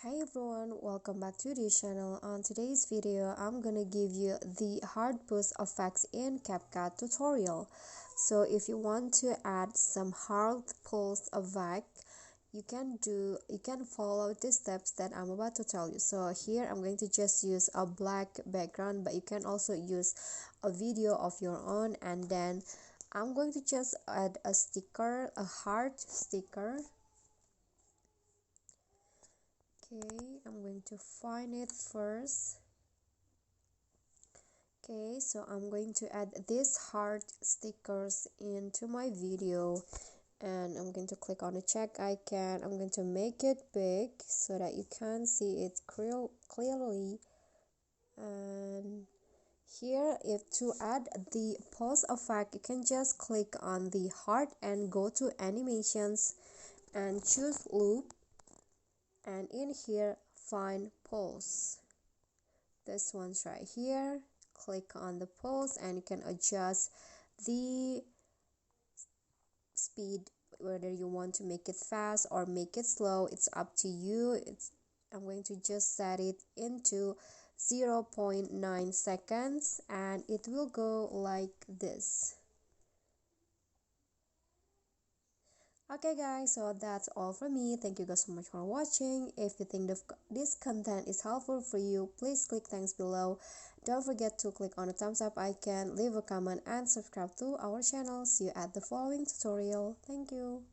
Hi everyone, welcome back to this channel. On today's video, I'm gonna give you the hard boost effects in Capcut tutorial. So if you want to add some hard pulse effect, you can follow the steps that I'm about to tell you. So here I'm going to just use a black background, but you can also use a video of your own, and then I'm going to just add a sticker, a heart sticker. Okay, I'm going to find it first. Okay, so I'm going to add these heart stickers into my video, and I'm going to click on the check icon. I'm going to make it big so that you can see it clearly. And here, if to add the pulse effect, you can just click on the heart and go to animations and choose loop, and in here find pulse. This one's right here. Click on the pulse and you can adjust the speed, whether you want to make it fast or make it slow. It's up to you. I'm going to just set it into 0.9 seconds and it will go like this. Okay guys, so that's all from me. Thank you guys so much for watching. If you think this content is helpful for you, please click thanks below. Don't forget to click on the thumbs up icon, leave a comment and subscribe to our channel. See you at the following tutorial. Thank you.